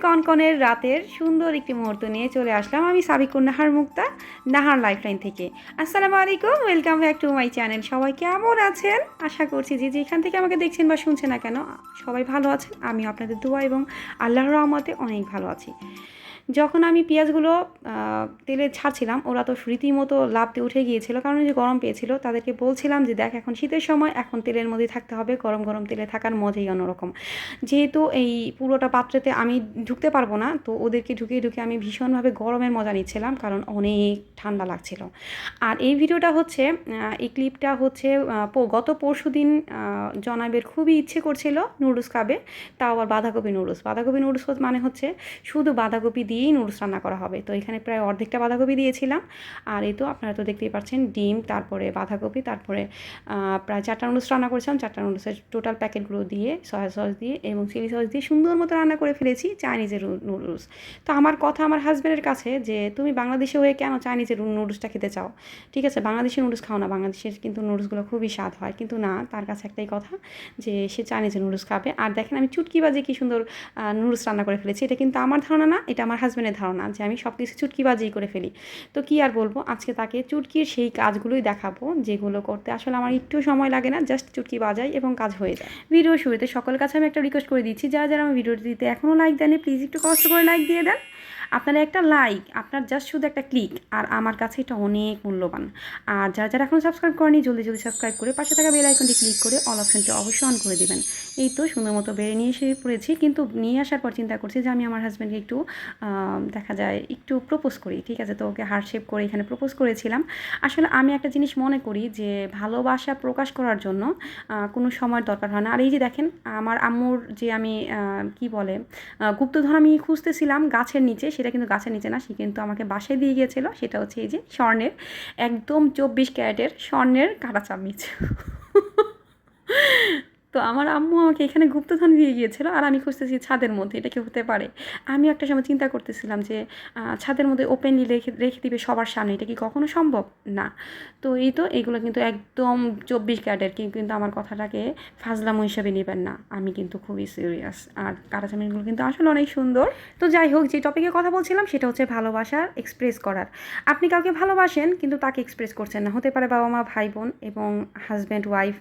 কনকনের রাতের সুন্দর একটি মুহূর্ত নিয়ে চলে আসলাম আমি সাবিকুন নাহার মুক্তা নাহার লাইফলাইন থেকে। আসসালামু আলাইকুম, welcome back to my channel. সবাই কেমন আছেন? আশা করছি যে যেখান থেকে আমাকে দেখছেন বা শুনছেন না কেন সবাই ভালো আছেন। আমিও আপনাদের দোয়া এবং আল্লাহর রহমতে অনেক ভালো আছি। যখন আমি পেঁয়াজগুলো তেলে ছাড়ছিলাম, ওরা তো রীতিমতো লাফ দিয়ে উঠে গিয়েছিল, কারণ যে গরম পেয়েছিল। তাদেরকে বলছিলাম যে দেখ, এখন শীতের সময়, এখন তেলের মধ্যে থাকতে হবে, গরম গরম তেলে থাকার মজাই অন্যরকম। যেহেতু এই পুরোটা পাত্রেতে আমি ঢুকতে পারবো না, তো ওদেরকে ঢুকিয়ে ঢুকিয়ে আমি ভীষণভাবে গরমের মজা নিচ্ছিলাম, কারণ অনেক ঠান্ডা লাগছিল। আর এই ভিডিওটা হচ্ছে, এই ক্লিপটা হচ্ছে গত পরশু দিন জনাবের খুবই ইচ্ছে করছিল নুডলস খাবে, তাও আবার বাঁধাকপি নুডলস। বাঁধাকপি নুডলস মানে হচ্ছে শুধু বাঁধাকপি দিয়েই নুডলস রান্না করা হবে। তো এখানে প্রায় অর্ধেকটা বাঁধাকপি দিয়েছিলাম। আর এই তো আপনারা তো দেখতেই পাচ্ছেন, ডিম, তারপরে বাঁধাকপি, তারপরে প্রায় 4টা নুডলস রান্না করেছিলাম। 4টা নুডলসের টোটাল প্যাকেটগুলো দিয়ে সয়া সস দিয়ে এবং চিলি সস দিয়ে সুন্দর মতো রান্না করে ফেলেছি চাইনিজের নুডলস। তো আমার কথা আমার হাজব্যান্ডের কাছে যে তুমি বাংলাদেশে হয়ে কেন চাইনিজের নুডলসটা খেতে চাও? ঠিক আছে, বাংলাদেশি নুডলস খাও না, বাংলাদেশের কিন্তু নুডলসগুলো খুবই স্বাদ হয়। কিন্তু না, তার কাছে একটাই কথা যে সে চাইনিজের নুডলস খাবে। আর দেখেন আমি চুটকি বাজে কী সুন্দর নুডলস রান্না করে ফেলেছি। এটা কিন্তু আমার ধারণা না, এটা আমার হাজব্যান্ডের ধারণা যে আমি সব কিছু চুটকিবাজিই করে ফেলি। তো কী আর বলবো, আজকে তাকে চুটকির সেই কাজগুলোই দেখাবো যেগুলো করতে আসলে আমার একটু সময় লাগে না, জাস্ট চুটকি বাজাই এবং কাজ হয়ে যায়। ভিডিওর শুরুতে সকলের কাছে আমি একটা রিকোয়েস্ট করে দিচ্ছি, যারা যারা আমার ভিডিওটি দিতে এখনও লাইক দেননি, প্লিজ একটু কষ্ট করে লাইক দিয়ে দেন। আপনারা একটা লাইক, আপনার জাস্ট শুধু একটা ক্লিক, আর আমার কাছে এটা অনেক মূল্যবান। আর যারা যারা এখনও সাবস্ক্রাইব করেনি, জলদি জলদি সাবস্ক্রাইব করে পাশে থাকা বেল আইকনটি ক্লিক করে অল অপশনটি অবশ্যই অন করে দেবেন। এই তো সুন্দর মতো বেড়ে নিয়ে এসে পড়েছি, কিন্তু নিয়ে আসার পর চিন্তা করছি যে আমি আমার হাজব্যান্ডকে একটু দেখা যায় একটু প্রপোজ করি। ঠিক আছে, তো ওকে হার্ট শেপ করে এখানে প্রপোজ করেছিলাম। আসলে আমি একটা জিনিস মনে করি যে ভালোবাসা প্রকাশ করার জন্য কোনো সময়ের দরকার হয় না। আর এই যে দেখেন, আমার আম্মুর যে আমি কি বলে গুপ্তধন আমি খুঁজতেছিলাম গাছের নিচে, সেটা কিন্তু গাছের নিচে না, সে কিন্তু আমাকে বাসায় দিয়ে গিয়েছিল। সেটা হচ্ছে এই যে স্বর্ণের, একদম 24 ক্যারেটের স্বর্ণের কাঁটা চামচ। তো আমার আম্মু আমাকে এখানে গুপ্তধন দিয়ে গিয়েছিল, আর আমি খুঁজতেছি ছাদের মধ্যে, এটা কি হতে পারে? আমি একটা সময় চিন্তা করতেছিলাম যে ছাদের মধ্যে ওপেনলি রেখে রেখে দিবে সবার সামনে, এটা কি কখনো সম্ভব? না। তো এই তো এগুলো কিন্তু একদম 24 ক্যারেটের, কিন্তু আমার কথাটাকে ফাজলামো হিসাবে নেবেন না, আমি কিন্তু খুবই সিরিয়াস। আর কাঁটাচামচগুলো কিন্তু আসলে অনেক সুন্দর। তো যাই হোক, যে টপিকে কথা বলছিলাম সেটা হচ্ছে ভালোবাসার এক্সপ্রেস করার। আপনি কাউকে ভালোবাসেন কিন্তু তাকে এক্সপ্রেস করছেন না, হতে পারে বাবা মা, ভাই বোন এবং হাজব্যান্ড ওয়াইফ,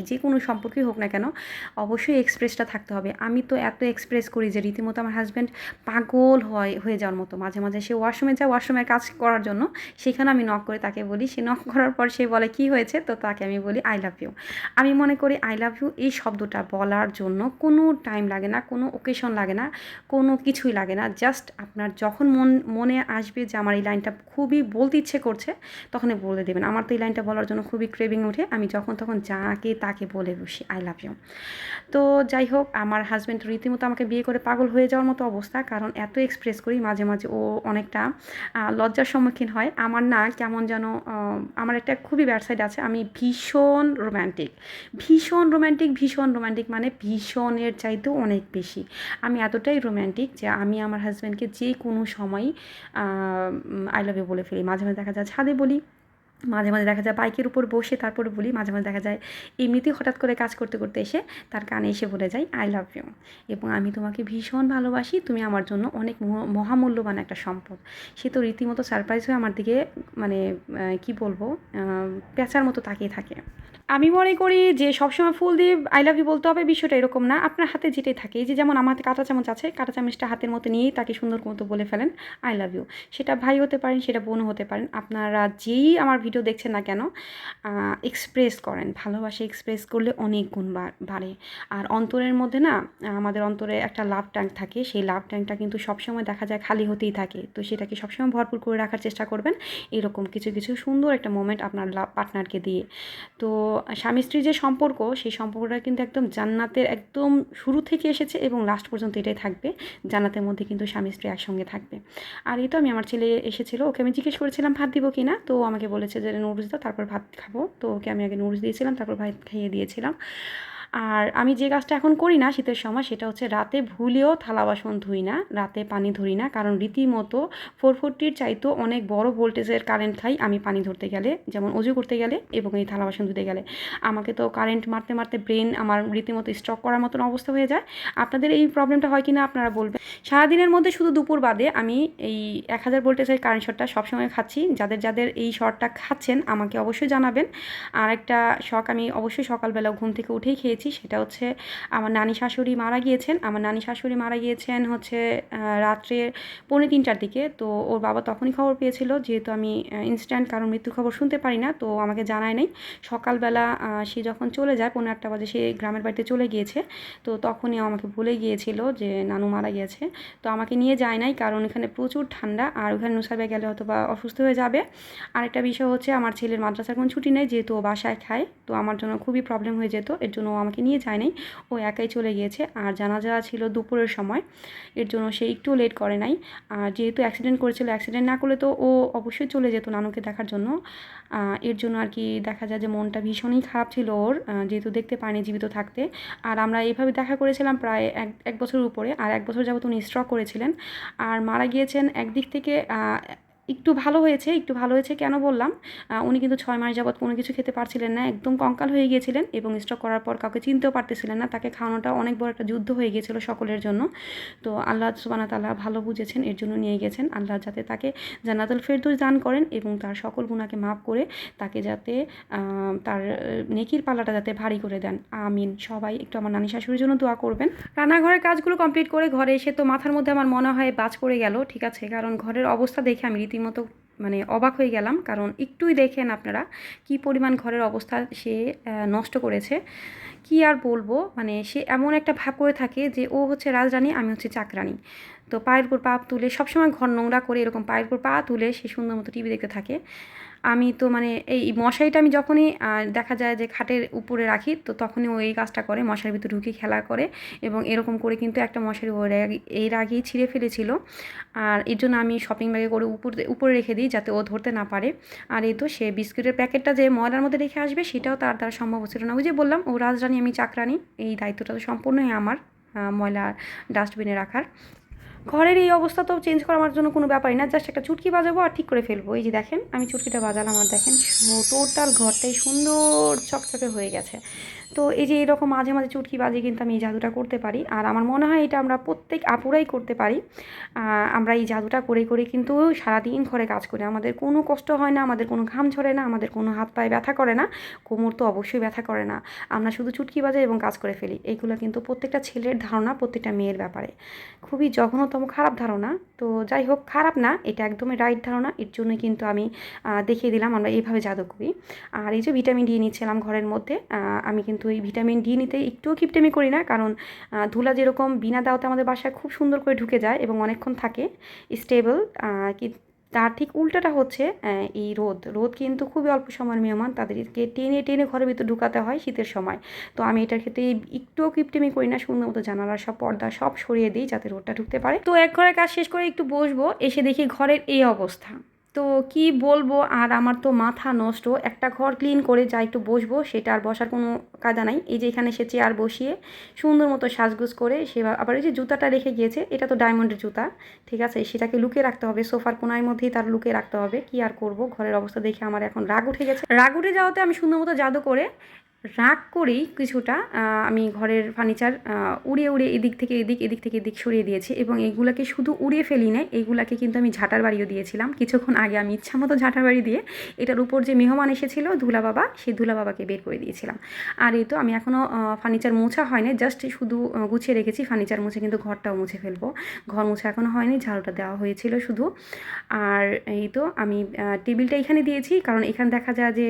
যে কোনো সম্পর্কই হোক না কেন, অবশ্যই এক্সপ্রেসটা থাকতে হবে। আমি তো এত এক্সপ্রেস করি যে রীতিমতো আমার হাজব্যান্ড পাগল হয়ে যাওয়ার মতো। মাঝে মাঝে সে ওয়াশরুমে যায়, ওয়াশরুমের কাজ করার জন্য, সেখানে আমি নক করে তাকে বলি, সে নক করার পর সে বলে কী হয়েছে, তো তাকে আমি বলি আই লাভ ইউ। আমি মনে করি আই লাভ ইউ এই শব্দটা বলার জন্য কোনো টাইম লাগে না, কোনো ওকেশন লাগে না, কোনো কিছুই লাগে না। জাস্ট আপনার যখন মনে আসবে যে আমার এই লাইনটা খুবই বলতে ইচ্ছে করছে, তখনই বলে দেবেন। আমার তো এই লাইনটা বলার জন্য খুবই ক্রেভিং ওঠে, আমি যখন তখন যাকে তাকে বলে বসি আই লাভ ইউ। তো যাই হোক, আমার হাজব্যান্ড রীতিমতো আমাকে বিয়ে করে পাগল হয়ে যাওয়ার মতো অবস্থা, কারণ এত এক্সপ্রেস করি। মাঝে মাঝে ও অনেকটা লজ্জার সম্মুখীন হয়। আমার না কেমন যেন, আমার একটা খুবই ব্যাড সাইড আছে, আমি ভীষণ রোম্যান্টিক, ভীষণ রোম্যান্টিক, ভীষণ রোম্যান্টিক, মানে ভীষণের চাইতেও অনেক বেশি। আমি এতটাই রোম্যান্টিক যে আমি আমার হাজব্যান্ডকে যে কোনো সময়ই আই লাভ ইউ বলে ফেলি। মাঝে মাঝে দেখা যায় ছাদে বলি, মাঝে মাঝে দেখা যায় বাইকের উপর বসে তারপরে বলি, মাঝে মাঝে দেখা যায় এমনিতেই হঠাৎ করে কাজ করতে করতে এসে তার কানে এসে বলে যাই আই লাভ ইউ, এবং আমি তোমাকে ভীষণ ভালোবাসি, তুমি আমার জন্য অনেক মহামূল্যবান একটা সম্পদ। সে তো রীতিমতো সারপ্রাইজ হয়ে আমার দিকে, মানে কি বলবো, পেঁচার মতো তাকিয়ে থাকে। আমি মনে করি যে সবসময় ফুল দিয়ে আই লাভ ইউ বলতে হবে, বিষয়টা এরকম না। আপনার হাতে যেটাই থাকে, এই যে যেমন আমার হাতে কাঁটা চামচ আছে, কাঁটা চামচটা হাতের মতো নিয়েই তাকে সুন্দর মতো বলে ফেলেন আই লাভ ইউ। সেটা ভাই হতে পারেন, সেটা বোন হতে পারেন, আপনারা যেই আমার ভিডিও দেখছেন না কেন, এক্সপ্রেস করেন। ভালোবাসা এক্সপ্রেস করলে অনেক গুণ বাড়ে। আর অন্তরের মধ্যে না, আমাদের অন্তরে একটা লাভ ট্যাঙ্ক থাকে, সেই লাভ ট্যাঙ্কটা কিন্তু সবসময় দেখা যায় খালি হতেই থাকে। তো সেটাকে সবসময় ভরপুর করে রাখার চেষ্টা করবেন, এরকম কিছু কিছু সুন্দর একটা মোমেন্ট আপনার পার্টনারকে দিয়ে। তো স্বামী স্ত্রীর যে সম্পর্ক, সেই সম্পর্কটা কিন্তু একদম জান্নাতের একদম শুরু থেকে এসেছে এবং লাস্ট পর্যন্ত এটাই থাকবে। জান্নাতের মধ্যে কিন্তু স্বামী স্ত্রী একসঙ্গে থাকবে। আর এই তো আমি, আমার ছেলে এসেছিলো, ওকে আমি জিজ্ঞেস করেছিলাম ভাত দিব কি না, তো আমাকে বলেছে যে নুডলস দাও তারপর ভাত খাবো। তো ওকে আমি আগে নুডলস দিয়েছিলাম, তারপর ভাত খাইয়ে দিয়েছিলাম। আর আমি যে কাজটা এখন করি না শীতের সময়, সেটা হচ্ছে রাতে ভুলেও থালা বাসন ধুই না, রাতে পানি ধরি না, কারণ রীতিমতো 440-র চাইতেও অনেক বড় ভোল্টেজের কারেন্ট খাই আমি পানি ধরতে গেলে, যেমন অজু করতে গেলে এবং এই থালা বাসন ধুতে গেলে। আমাকে তো কারেন্ট মারতে মারতে ব্রেন আমার রীতিমতো স্ট্রোক করার মতন অবস্থা হয়ে যায়। আপনাদের এই প্রবলেমটা হয় কি না আপনারা বলবেন। সারাদিনের মধ্যে শুধু দুপুর বাদে আমি এই 1000 ভোল্টেজের কারেন্ট শটটা সবসময় খাচ্ছি। যাদের যাদের এই শটটা খাচ্ছেন আমাকে অবশ্যই জানাবেন। আর একটা শখ আমি অবশ্যই সকালবেলা ঘুম থেকে উঠেই খেয়েছি, সেটা হচ্ছে আমার নানি শাশুড়ি মারা গিয়েছেন। আমার নানি শাশুড়ি মারা গিয়েছেন হচ্ছে রাত্রে 2:45টার দিকে। তো ওর বাবা তখনই খবর পেয়েছিল, যেহেতু আমি ইনস্ট্যান্ট কারণ মৃত্যুর খবর শুনতে পারি না, তো আমাকে জানায় নাই। সকালবেলা সে যখন চলে যায় 1:45 বাজে, সে গ্রামের বাড়িতে চলে গিয়েছে, তো তখনই আমাকে বলে গিয়েছিল যে নানু মারা গিয়েছে। তো আমাকে নিয়ে যায় নাই, কারণ এখানে প্রচুর ঠান্ডা, আর ওখানে নুসাইবা গেলে হয়তো বা অসুস্থ হয়ে যাবে। আরেকটা বিষয় হচ্ছে আমার ছেলের মাদ্রাসার কোনো ছুটি নেই, যেহেতু ও বাসায় খায়, তো আমার জন্য খুবই প্রবলেম হয়ে যেত, এর জন্য ও আমাকে নিয়ে যায় নাই, ও একাই চলে গিয়েছে। আর জানাজা ছিল দুপুরের সময়, এর জন্য সে একটু লেট করে নাই। আর যেহেতু অ্যাক্সিডেন্ট করেছিল, অ্যাক্সিডেন্ট না করলে তো ও অবশ্যই চলে যেত নানুকে দেখার জন্য। এর জন্য আর কি দেখা যায় যে মনটা ভীষণই খারাপ ছিল ওর, যেহেতু দেখতে পায়নি জীবিত থাকতে। আর আমরা এইভাবে দেখা করেছিলাম প্রায় এক বছরের উপরে, আর 1 বছর যাবত উনি স্ট্রোক করেছিলেন আর মারা গিয়েছেন। একদিক থেকে একটু ভালো হয়েছে কেন বললাম, উনি কিন্তু 6 মাস যাবত কোনো কিছু খেতে পারছিলেন না, একদম কঙ্কাল হয়ে গিয়েছিলেন এবং স্ট্রোক করার পর কাউকে চিনতেও পারতেছিলেন না। তাকে খাওয়ানোটা অনেক বড় একটা যুদ্ধ হয়ে গিয়েছিল সকলের জন্য। তো আল্লাহ সুবহানাহু ওয়া তাআলা ভালো বুঝেছেন, এর জন্য নিয়ে গেছেন। আল্লাহ যাতে তাকে জান্নাতুল ফেরদৌস দান করেন এবং তার সকল গুনাহকে মাফ করে তাকে যাতে তার নেকির পাল্লাটা যাতে ভারী করে দেন, আমিন। সবাই একটু আমার নানি শাশুড়ির জন্য দোয়া করবেন। রান্নাঘরের কাজগুলো কমপ্লিট করে ঘরে এসে তো মাথার মধ্যে আমার মনে হয় বাজ পড়ে গেল, ঠিক আছে, কারণ ঘরের অবস্থা দেখে আমি রীতিমতো মানে অবাক হয়ে গেলাম। কারণ একটুই দেখেন আপনারা কি পরিমাণ ঘরের অবস্থা সে নষ্ট করেছে। কি আর বলবো, মানে সে এমন একটা ভাব করে থাকে যে ও হচ্ছে রাজরানী, আমি হচ্ছে চাকরানী। তো পায়ের উপর পা তুলে সবসময় ঘর নোংরা করে এরকম পায়ের উপর পা তুলে সে সুন্দর মতো টিভি দেখতে থাকে। আমি তো মানে এই মশারিটা আমি যখনই দেখা যায় যে খাটের উপরে রাখি, তো তখনই ও এই কাজটা করে, মশারির ভিতরে ঢুকে খেলা করে। এবং এরকম করে কিন্তু একটা মশারি ও এর আগেই ছিঁড়ে ফেলেছিল। আর এর জন্য আমি শপিং ব্যাগে করে উপরে রেখে দিই যাতে ও ধরতে না পারে। আর এই তো সে বিস্কুটের প্যাকেটটা যে ময়লার মধ্যে রেখে আসবে সেটাও তার দ্বারা সম্ভব হচ্ছিল না। ওই যে বললাম ও রাজরানী আমি চাকরানী, এই দায়িত্বটা তো সম্পূর্ণই আমার ময়লা ডাস্টবিনে রাখার। ঘরের এই অবস্থা তো চেঞ্জ করা আমার জন্য কোনো ব্যাপারই না, জাস্ট একটা চুটকি বাজাবো আর ঠিক করে ফেলবো। এই যে দেখেন আমি চুটকিটা বাজালাম আর দেখেন টোটাল ঘরটাই সুন্দর চকচকে হয়ে গেছে। তো এই যে এরকম মাঝে মাঝে চুটকি বাজিয়ে কিন্তু আমি এই জাদুটা করতে পারি, আর আমার মনে হয় এটা আমরা প্রত্যেক আপুরাই করতে পারি। আমরা এই জাদুটা করে করে কিন্তু সারাদিন ঘরে কাজ করি, আমাদের কোনো কষ্ট হয় না, আমাদের কোনো ঘাম ঝরে না, আমাদের কোনো হাত পায়ে ব্যথা করে না, কোমর তো অবশ্যই ব্যথা করে না। আমরা শুধু চুটকি বাজাই এবং কাজ করে ফেলি। এইগুলো কিন্তু প্রত্যেকটা ছেলের ধারণা, প্রত্যেকটা মেয়ের ব্যাপারে খুবই জঘন্যতম খারাপ ধারণা। তো যাই হোক, খারাপ না, এটা একদমই রাইট ধারণা। এর জন্যই কিন্তু আমি দেখিয়ে দিলাম আমরা এইভাবে জাদু করি। আর এই যে ভিটামিন ডি নিচ্ছিলাম ঘরের মধ্যে, আমি কিন্তু এই ভিটামিন ডি নিতে একটুও কিপটেমি করি না, কারণ ধুলা যেরকম বিনা দাওতে আমাদের বাসায় খুব সুন্দর করে ঢুকে যায় এবং অনেকক্ষণ থাকে স্টেবল, কি তার ঠিক উল্টাটা হচ্ছে এই রোদ কিন্তু খুবই অল্প সময়ের মেহমান, তাদেরকে টেনে টেনে ঘরের ভিতর ঢুকাতে হয় শীতের সময়। তো আমি এটার ক্ষেত্রে একটুও কিপটেমি করি না, সুন্দর মতো জানালার সব পর্দা সব সরিয়ে দিই যাতে রোদটা ঢুকতে পারে। তো এক ঘরের কাজ শেষ করে একটু বসবো, এসে দেখি ঘরের এই অবস্থা। তো কি বলবো, আর আমার তো মাথা নষ্ট। একটা ঘর ক্লিন করে যা একটু বসবো, সেটা আর বসার কোনো কায়দা নাই। এই যে এখানে সে চেয়ার বসিয়ে সুন্দর মতো সাজগুজ করে সে আবার ওই যে জুতাটা রেখে গিয়েছে, এটা তো ডায়মন্ডের জুতা, ঠিক আছে, সেটাকে লুকিয়ে রাখতে হবে, সোফার কোনার মধ্যেই তার লুকিয়ে রাখতে হবে। কি আর করব, ঘরের অবস্থা দেখে আমার এখন রাগ উঠে গেছে। রাগ উঠে যাওয়াতে আমি সুন্দর মতো জাদু করে রাগ করেই কিছুটা আমি ঘরের ফার্নিচার উড়িয়ে উড়িয়ে এদিক থেকে এদিক সরিয়ে দিয়েছি। এবং এইগুলাকে শুধু উড়িয়ে ফেলি না, এইগুলাকে কিন্তু আমি ঝাঁটার বাড়িও দিয়েছিলাম কিছুক্ষণ আগে। আমি ইচ্ছা মতো ঝাঁটার বাড়ি দিয়ে এটার উপর যে মেহমান এসেছিল ধুলা বাবা, সেই ধুলা বাবাকে বের করে দিয়েছিলাম। আর এই তো আমি এখনও ফার্নিচার মোছা হয় না, জাস্ট শুধু গুছিয়ে রেখেছি। ফার্নিচার মুছে কিন্তু ঘরটাও মুছে ফেলবো। ঘর মোছা এখনও হয়নি, ঝাড়ুটা দেওয়া হয়েছিল শুধু। আর এই তো আমি টেবিলটা এখানে দিয়েছি, কারণ এখানে দেখা যায় যে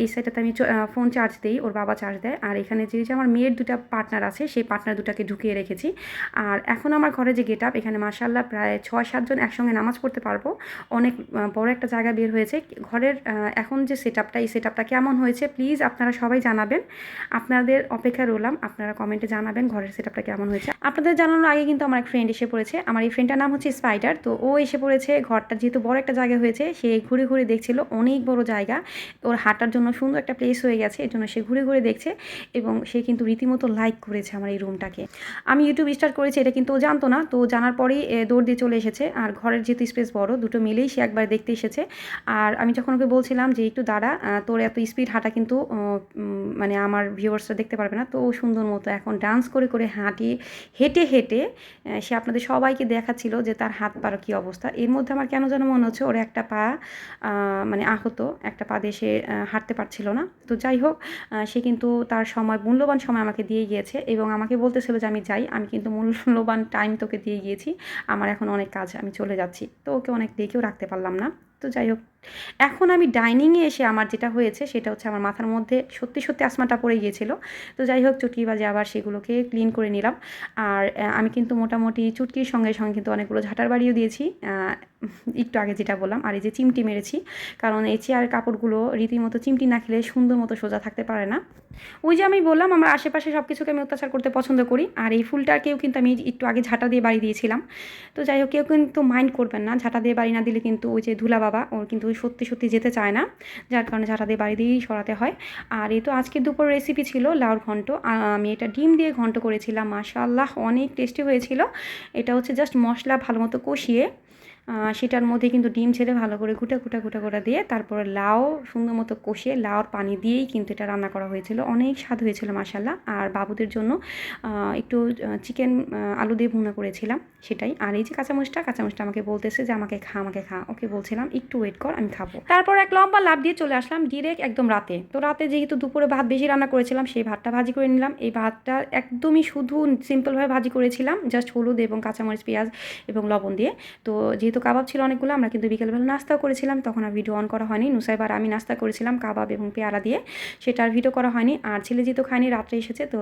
এই সাইডটাতে আমি ফোন চার্জ দিই, ওর বাবা চার্জ দেয়। আর এখানে যে আমার মেয়ের দুটা পার্টনার আছে, সেই পার্টনার দুটাকে ঢুকিয়ে রেখেছি। আর এখন আমার ঘরে যে গেট আপ, এখানে মাশাআল্লাহ প্রায় 6-7 জন একসঙ্গে নামাজ পড়তে পারবো, অনেক বড় একটা জায়গা বের হয়েছে। ঘরের এখন যে সেটআপটা, এই সেটআপটা কেমন হয়েছে প্লিজ আপনারা সবাই জানাবেন। আপনাদের অপেক্ষায় রইলাম, আপনারা কমেন্টে জানাবেন ঘরের সেটআপটা কেমন হয়েছে। আপনাদের জানানোর আগে কিন্তু আমার এক ফ্রেন্ড এসে পড়েছে। আমার এই ফ্রেন্ডটার নাম হচ্ছে স্পাইডার। তো ও এসে পড়েছে, ঘরটা যেহেতু বড় একটা জায়গা হয়েছে, সে ঘুরে ঘুরে দেখছিল, অনেক বড় জায়গা, ওর হাঁটার জন্য সুন্দর একটা প্লেস হয়ে গেছে, এর জন্য সে ঘুরে ঘুরে দেখছে এবং সে কিন্তু রীতিমতো লাইক করেছে আমার এই রুমটাকে। আমি ইউটিউব স্টার্ট করেছি এটা কিন্তু ও জানতো না, তো জানার পরেই দৌড় দিয়ে চলে এসেছে। আর ঘরের যেহেতু স্পেস বড়, দুটো মিলেই সে একবার দেখতে এসেছে। আর আমি যখন ওকে বলছিলাম যে একটু দাঁড়া, তোর এত স্পিড হাঁটা কিন্তু মানে আমার ভিউয়ার্সরা দেখতে পারবে না, তো ও সুন্দর মতো এখন ডান্স করে করে হেঁটে হেঁটে সে আপনাদের সবাইকে দেখাচ্ছিল যে তার হাত পার কী অবস্থা। এর মধ্যে আমার কেন যেন মনে হচ্ছে ওর একটা পা মানে আহত, একটা পা দিয়ে সে হাঁটতে পারছিল না। তো যাই হোক, সে কিন্তু তার মূল্যবান সময় আমাকে দিয়ে গিয়েছে এবং আমাকে বলতেছিল যে আমি যাই, আমি কিন্তু মূল্যবান টাইম তোকে দিয়ে গিয়েছি, আমার এখন অনেক কাজ, আমি চলে যাচ্ছি। তো ওকে অনেক দেখেও রাখতে পারলাম না। তো যাই হোক, এখন আমি ডাইনিংয়ে এসে আমার যেটা হয়েছে সেটা হচ্ছে আমার মাথার মধ্যে সত্যি সত্যি আসমাটা পড়ে গিয়েছিল। তো যাই হোক, চুটকি বাজে আবার সেগুলোকে ক্লিন করে নিলাম। আর আমি কিন্তু মোটামুটি চুটকির সঙ্গে সঙ্গে কিন্তু অনেকগুলো ঝাঁটার বাড়িও দিয়েছি, একটু আগে যেটা বললাম। আর এই যে চিমটি মেরেছি, কারণ এই চেয়ারের কাপড়গুলো রীতিমতো চিমটি না খেলে সুন্দর মতো সোজা থাকতে পারে না। ওই যে আমি বললাম আমার আশেপাশে সব কিছুকে আমি অত্যাচার করতে পছন্দ করি, আর এই ফুলটাকেও কিন্তু আমি একটু আগে ঝাঁটা দিয়ে বাড়ি দিয়েছিলাম। তো যাই হোক, কেউ কিন্তু মাইন্ড করবেন না, ঝাঁটা দিয়ে বাড়ি না দিলে কিন্তু ওই যে ধুলা বাবা ওর কিন্তু সত্যি সত্যি যেতে চায় না, যার কারণে ঝাঁটা দিয়ে বাড়ি দিয়েই সরাতে হয়। আর এই তো আজকে দুপুর রেসিপি ছিল লাউর ঘন্ট। আমি এটা ডিম দিয়ে ঘন্ট করেছিলাম, মাশাআল্লাহ অনেক টেস্টি হয়েছিল। এটা হচ্ছে জাস্ট মশলা ভালো মতো কষিয়ে সেটার মধ্যে কিন্তু ডিম ছেড়ে ভালো করে গুটা দিয়ে তারপরে লাউ সুন্দর মতো কষিয়ে লাউর পানি দিয়েই কিন্তু এটা রান্না করা হয়েছিল। অনেক স্বাদ হয়েছিল মাশাআল্লাহ। আর বাবুদের জন্য একটু চিকেন আলু দিয়ে ভুনা করেছিলাম সেটাই। আর এই যে কাঁচামরিচটা আমাকে বলতেছে যে আমাকে খা। ওকে বলছিলাম একটু ওয়েট কর, আমি খাবো। তারপর এক লম্বা লাফ দিয়ে চলে আসলাম ডিরেক্ট একদম রাতে। তো রাতে যেহেতু দুপুরে ভাত বেশি রান্না করেছিলাম, সেই ভাতটা ভাজি করে নিলাম। এই ভাতটা একদমই শুধু সিম্পলভাবে ভাজি করেছিলাম, জাস্ট হলুদ এবং কাঁচামরিচ, পেঁয়াজ এবং লবণ দিয়ে। তো যেহেতু কাবাব ছিল অনেকগুলো, আমরা কিন্তু বিকেলবেলা নাস্তাও করেছিলাম, তখন আর ভিডিও অন করা হয়নি। নুসাইবার আমি নাস্তা করেছিলাম কাবাব এবং পেয়ারা দিয়ে, সেটা আর ভিডিও করা হয়নি। আর ছেলে যেহেতু খায়নি, রাত্রে এসেছে, তো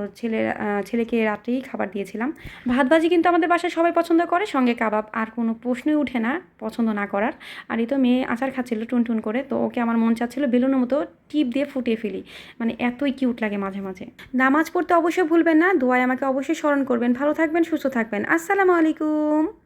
ছেলেকে রাত্রেই খাবার দিয়েছিলাম। ভাত ভাজি কিন্তু আমাদের বাসায় সবাই পছন্দ করে, সঙ্গে কাবাব আর কোনো প্রশ্নই উঠে না পছন্দ না করার। আর এই তো মেয়ে আচার খাচ্ছিল টুন করে, তো ওকে আমার মন চাচ্ছিল বেলুনের মতো টিপ দিয়ে ফুটিয়ে ফেলি, মানে এতই কিউট লাগে মাঝে মাঝে। নামাজ পড়তে অবশ্যই ভুলবেন না, দোয়ায় আমাকে অবশ্যই স্মরণ করবেন। ভালো থাকবেন, সুস্থ থাকবেন। আসসালামু আলাইকুম।